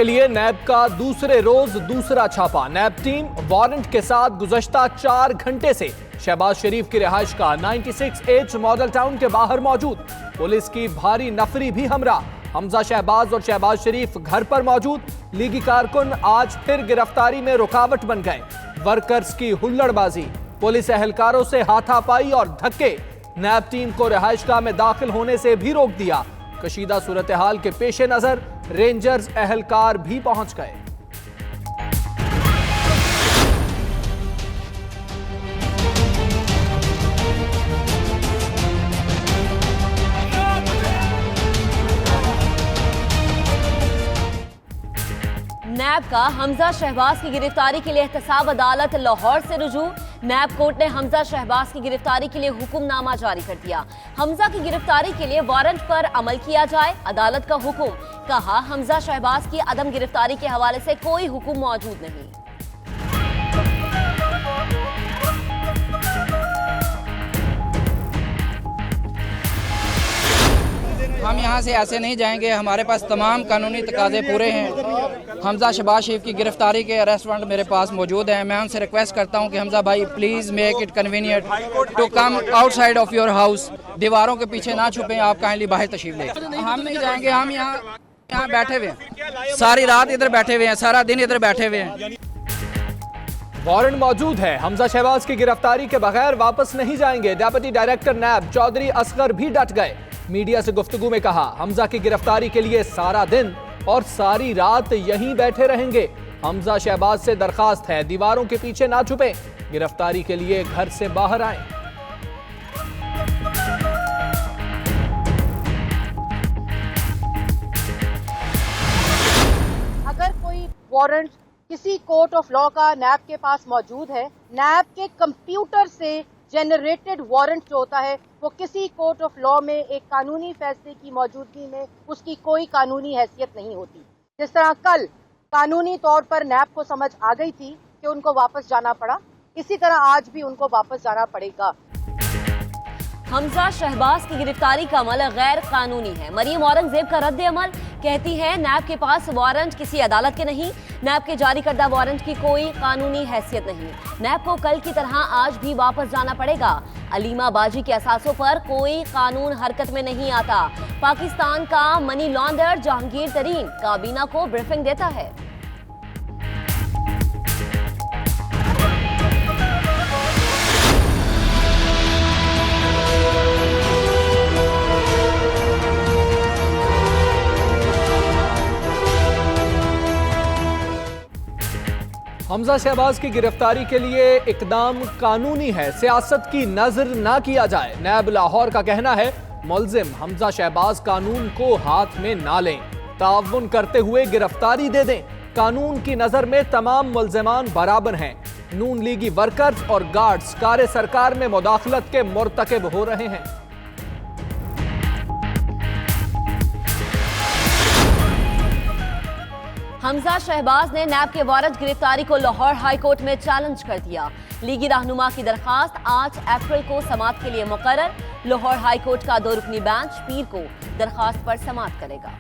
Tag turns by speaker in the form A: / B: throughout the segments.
A: के लिए नैब का दूसरे रोज दूसरा छापा। नैब टीम वारंट के साथ गुज़श्ता 4 घंटे से शहबाज शरीफ की रिहाइश का 96H मॉडल टाउन के बाहर मौजूद। पुलिस की भारी नफरी भी हमरा। हमजा शहबाज और शहबाज शरीफ घर पर मौजूद। लीगी कारकुन आज फिर गिरफ्तारी में रुकावट बन गए। वर्कर्स की हुल्लड़बाजी, पुलिस एहलकारों से हाथापाई और धक्के। नैब टीम को रिहाइशगाह में दाखिल होने से भी रोक दिया। कशीदा सूरत हाल के पेश नजर रेंजर्स एहलकार भी पहुंच गए।
B: नैब का हमजा शहबाज की गिरफ्तारी के लिए एहतसाब अदालत लाहौर से रुजू। नैब कोर्ट ने हमजा शहबाज की गिरफ्तारी के लिए हुक्मनामा जारी कर दिया। हमजा की गिरफ्तारी के लिए वारंट पर अमल किया जाए, अदालत का हुक्म। कहा, हमजा शहबाज की अदम गिरफ्तारी के हवाले से कोई हुक्म मौजूद नहीं।
C: हम यहाँ से ऐसे नहीं जाएंगे, हमारे पास तमाम कानूनी तकाजे पूरे हैं। हमजा शहबाज शरीफ की गिरफ्तारी के अरेस्ट वारंट मेरे पास मौजूद है। मैं उनसे रिक्वेस्ट करता हूँ कि हमजा भाई please make it convenient to come outside of your house. दीवारों के पीछे ना छुपें, आप काइंडली बाहर तशरीफ लें। हम नहीं जाएंगे, हम यहाँ बैठे हुए हैं, सारी रात इधर बैठे हुए हैं, सारा दिन इधर बैठे हुए हैं।
A: वारंट मौजूद है। हमजा शहबाज की गिरफ्तारी के बगैर वापस नहीं जाएंगे। डेप्यूटी डायरेक्टर नैब चौधरी असगर भी डट गए। मीडिया से गुफ्तगू में कहा, हमजा की गिरफ्तारी के लिए सारा दिन और सारी रात यहीं बैठे रहेंगे। हमजा शहबाज से दरखास्त है, दीवारों के पीछे ना छुपे, गिरफ्तारी के लिए घर से बाहर आए।
D: अगर कोई वारंट किसी कोर्ट ऑफ लॉ का नैब के पास मौजूद है, नैब के कंप्यूटर से जनरेटेड वारंट जो होता है वो किसी कोर्ट ऑफ लॉ में एक कानूनी फैसले की मौजूदगी में उसकी कोई कानूनी हैसियत नहीं होती। जिस तरह कल कानूनी तौर पर नैब को समझ आ गई थी कि उनको वापस जाना पड़ा, इसी तरह आज भी उनको वापस जाना पड़ेगा।
B: हमजा शहबाज की गिरफ्तारी का अमल गैर कानूनी है। मरीम औरंगजेब का रद्द अमल, कहती है नैब के पास वारंट किसी अदालत के नहीं, नैब के जारी करदा वारंट की कोई कानूनी हैसियत नहीं। नैब को कल की तरह आज भी वापस जाना पड़ेगा। अलीमा बाजी के असासों पर कोई कानून हरकत में नहीं आता। पाकिस्तान का मनी लॉन्डर जहांगीर तरीन काबीना को ब्रीफिंग देता है।
A: हमजा शहबाज की गिरफ्तारी के लिए इकदाम कानूनी है, सियासत की नजर ना किया जाए। नैब लाहौर का कहना है, मुल्जिम हमजा शहबाज कानून को हाथ में ना लें, ताउन करते हुए गिरफ्तारी दे दें। कानून की नजर में तमाम मुल्जिमान बराबर हैं। नून लीगी वर्कर्स और गार्ड्स कार्य सरकार में मुदाखलत के मुर्तकिब हो रहे हैं।
B: हमजा शहबाज ने नैब के वारंट गिरफ्तारी को लाहौर हाई कोर्ट में चैलेंज कर दिया। लीगी रहनुमा की दरखास्त 8 अप्रैल को समाअत के लिए मुकर्रर। लाहौर हाई कोर्ट का 2 रुकनी बेंच पीर को दरखास्त पर समाअत करेगा।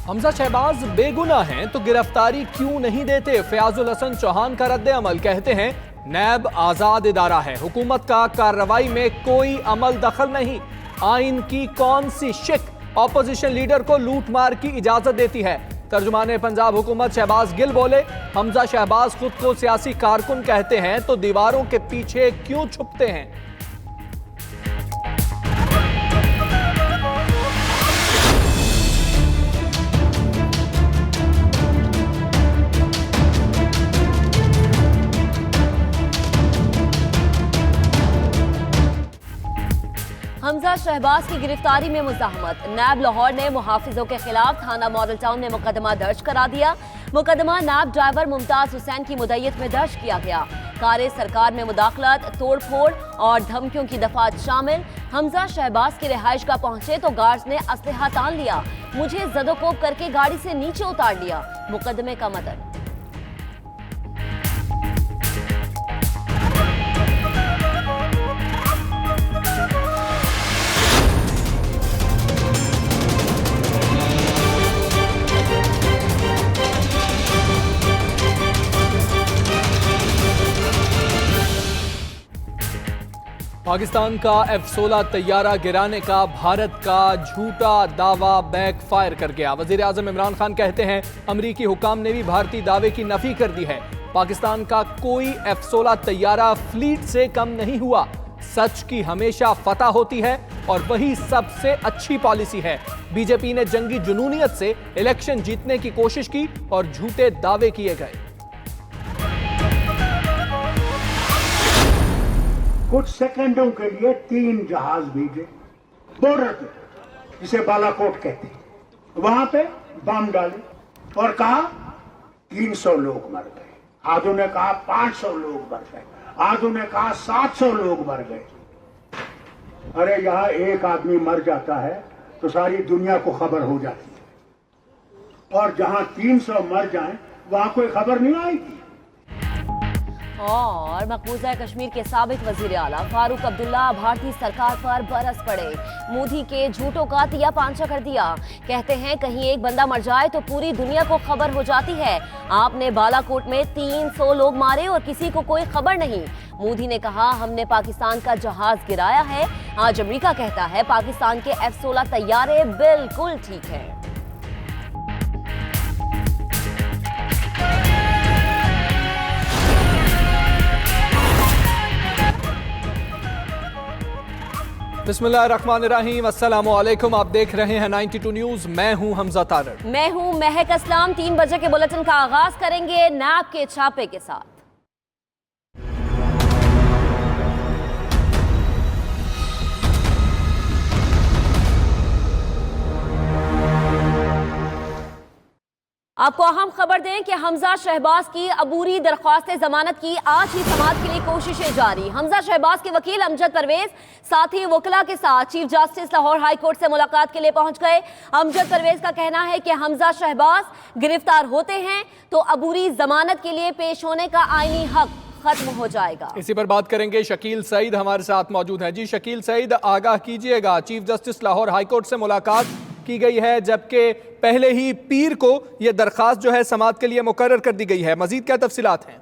A: हमजा शहबाज बेगुनाह हैं तो गिरफ्तारी क्यों नहीं देते? फयाजुल हसन चौहान का रद्द अमल, कहते हैं नैब आजाद इदारा है, हुकूमत का कार्रवाई में कोई अमल दखल नहीं। आइन की कौन सी शिक ऑपोजिशन लीडर को लूट मार की इजाजत देती है? तर्जुमाने पंजाब हुकूमत शहबाज गिल बोले, हमजा शहबाज खुद को सियासी कारकुन कहते हैं तो दीवारों के पीछे क्यों छुपते हैं?
B: हमजा शहबाज की गिरफ्तारी में मुज़ाहमत। नैब लाहौर ने मुहाफिजों के खिलाफ थाना मॉडल टाउन में मुकदमा दर्ज करा दिया। मुकदमा नैब ड्राइवर मुमताज हुसैन की मुद्दत में दर्ज किया गया। कारे सरकार में मुदाखलत, तोड़फोड़ और धमकियों की दफात शामिल। हमजा शहबाज की रिहाइश का पहुंचे तो गार्ड्स ने असलहा तान लिया, मुझे जदोकोब करके गाड़ी से नीचे उतार लिया। मुकदमे का मतन।
A: पाकिस्तान का F-16 तैयारा गिराने का भारत का झूठा दावा बैकफायर कर गया। वजीर आजम इमरान खान कहते हैं अमरीकी हुकाम ने भी भारतीय दावे की नफी कर दी है। पाकिस्तान का कोई F-16 तैयारा फ्लीट से कम नहीं हुआ। सच की हमेशा फतह होती है और वही सबसे अच्छी पॉलिसी है। बीजेपी ने जंगी जुनूनियत से इलेक्शन जीतने की कोशिश की और झूठे दावे किए गए।
E: कुछ सेकंडों के लिए 3 जहाज भेजे बॉर्डर पे, जिसे बालाकोट कहते हैं, वहां पे बम डाले और कहा 300 लोग मर गए। आधों ने कहा 500 लोग मर गए, आधों ने कहा 700 लोग मर गए। अरे यहां एक आदमी मर जाता है तो सारी दुनिया को खबर हो जाती है, और जहां 300 मर जाएं वहां कोई खबर नहीं आएगी।
B: और मकबूजा कश्मीर के साबिक वजीर आला फारूक अब्दुल्ला भारतीय सरकार पर बरस पड़े। मोदी के झूठों का तिया पांचा कर दिया। कहते हैं कहीं एक बंदा मर जाए तो पूरी दुनिया को खबर हो जाती है। आपने बालाकोट में 300 लोग मारे और किसी को कोई खबर नहीं। मोदी ने कहा हमने पाकिस्तान का जहाज गिराया है। आज अमेरिका कहता है पाकिस्तान के F-16 तैयारे बिल्कुल ठीक है।
A: बिस्मिल्लाहिर्रहमानिर्रहीम, अस्सलामु अलैकुम। आप देख रहे हैं 92 न्यूज। मैं हूं हमजा तारड़।
B: मैं हूं महक असलाम। 3 बजे के बुलेटिन का आगाज करेंगे नैब के छापे के साथ। आपको अहम खबर दें कि हमजा शहबाज की अबूरी दरख्वास्त जमानत की आज ही समाअत के लिए कोशिशें जारी। हमजा शहबाज के वकील अमजद परवेज साथी वकला के साथ chief justice Lahore high court से मुलाकात के लिए पहुंच गए। अमजद परवेज का कहना है कि हमजा शहबाज गिरफ्तार होते हैं तो अबूरी जमानत के लिए पेश होने का आईनी हक खत्म हो जाएगा।
A: इसी पर बात करेंगे। शकील सईद हमारे साथ मौजूद हैं। जी शकील सईद, आगाह कीजिएगा। Chief justice Lahore high court से मुलाकात की गई है, जबकि पहले ही पीर को यह दरखास्त जो है समाअत के लिए मुकर्रर कर दी गई है। मजीद क्या तफसीलात हैं?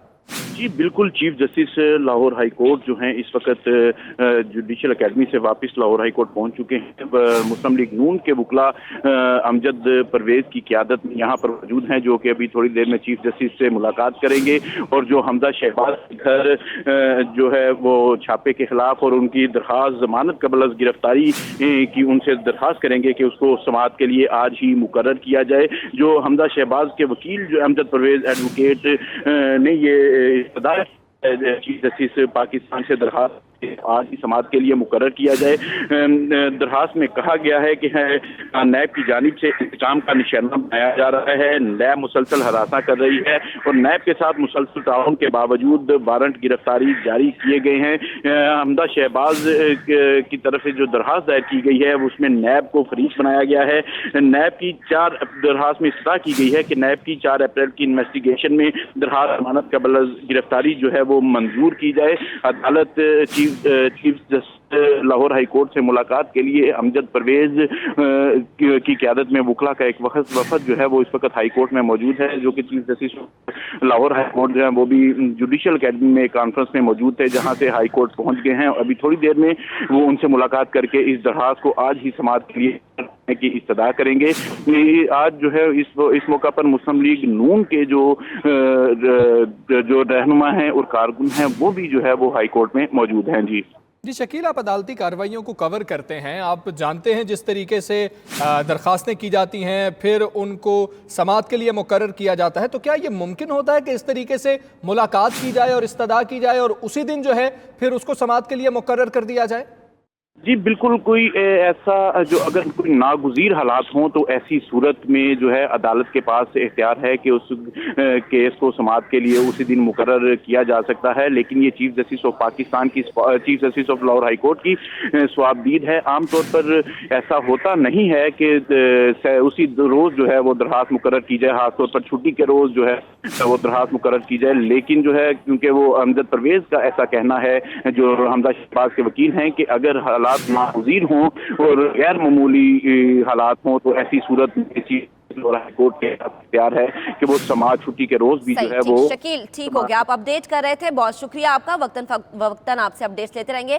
F: जी बिल्कुल, chief justice Lahore high court जो हैं इस वक्त जुडिशल एकेडमी से वापस लाहौर हाई कोर्ट पहुंच चुके हैं। मुस्लिम लीग नून के वकला अमजद परवेज की क़यादत में यहाँ पर मौजूद हैं, जो कि अभी थोड़ी देर में चीफ जस्टिस से मुलाकात करेंगे और जो हमजा शहबाज घर जो है वो छापे के खिलाफ और उनकी दरख्वास्त जमानत कबल गिरफ्तारी की उनसे दरख्वास्त करेंगे कि उसको समाअत के लिए आज ही मुकर्रर किया जाए। जो हमजा शहबाज के वकील जो अमजद परवेज एडवोकेट ने ये चीफ जस्टिस पाकिस्तान से दरखास्त आज ही समाअत के लिए मुकर्रर किया जाए। दरखास्त में कहा गया है कि नैब की जानिब से इंतकाम का निशाना बनाया जा रहा है। नैब मुसलसल हरासा कर रही है और नैब के साथ मुसलसल ताउन के बावजूद वारंट गिरफ्तारी जारी किए गए हैं। हमजा शहबाज की तरफ से जो दरखास्त दायर की गई है उसमें नैब को फरीक बनाया गया है। नैब की दरखास्त में इस्तः की गई है कि नैब की 4 अप्रैल की इन्वेस्टिगेशन में दरखास्त जमानत कबल गिरफ्तारी जो है वो मंजूर की जाए। अदालत chief justice Lahore high court से मुलाकात के लिए अमजद परवेज की क़यादत में वकला का एक वफद जो है वो इस वक्त हाई कोर्ट में मौजूद है, जो कि chief justice Lahore high court जो है वो भी जुडिशल एकेडमी में कॉन्फ्रेंस में मौजूद थे, जहां से हाई कोर्ट पहुंच गए हैं। अभी थोड़ी देर में वो उनसे मुलाकात करके इस दरखास्त को आज ही समाअत के लिए की इस्तदा करेंगे। आज जो है इस मौका पर मुस्लिम लीग नून के जो रहनुमा हैं और कारकुन हैं वो भी जो है वो हाई कोर्ट में मौजूद हैं। जी
A: शकील, आप अदालती कार्रवाइयों को कवर करते हैं, आप जानते हैं जिस तरीके से दरखास्तें की जाती हैं फिर उनको समाअत के लिए मुकर्रर किया जाता है, तो क्या ये मुमकिन होता है कि इस तरीके से मुलाकात की जाए और इस्तदा की जाए और उसी दिन जो है फिर उसको समाअत के लिए मुकर्रर कर दिया जाए?
F: जी बिल्कुल, कोई ऐसा जो अगर कोई नागुज़ीर हालात हों तो ऐसी सूरत में जो है अदालत के पास इख्तियार है कि उस केस को समाअत के लिए उसी दिन मुकर्रर किया जा सकता है, लेकिन ये चीफ जस्टिस ऑफ पाकिस्तान की chief justice of Lahore high court की स्वाबदीद है। आमतौर पर ऐसा होता नहीं है कि उसी रोज़ जो है वो दरखास्त मुकर्रर की जाए, खासतौर पर छुट्टी के रोज़ जो है वो दरखास्त मुकर्रर की जाए, लेकिन जो है क्योंकि वो अमजद परवेज़ का ऐसा कहना है, जो हमजा शहबाज के वकील हैं, कि अगर हालात नागुज़ीर हों और गैर मामूली हालात हों तो ऐसी सूरत में हाई कोर्ट के इख्तियार है कि वो समाअत छुट्टी के रोज भी जो है वो।
B: शकील ठीक हो गया, आप अपडेट कर रहे थे, बहुत शुक्रिया आपका। वक्तन आपसे अपडेट्स लेते रहेंगे।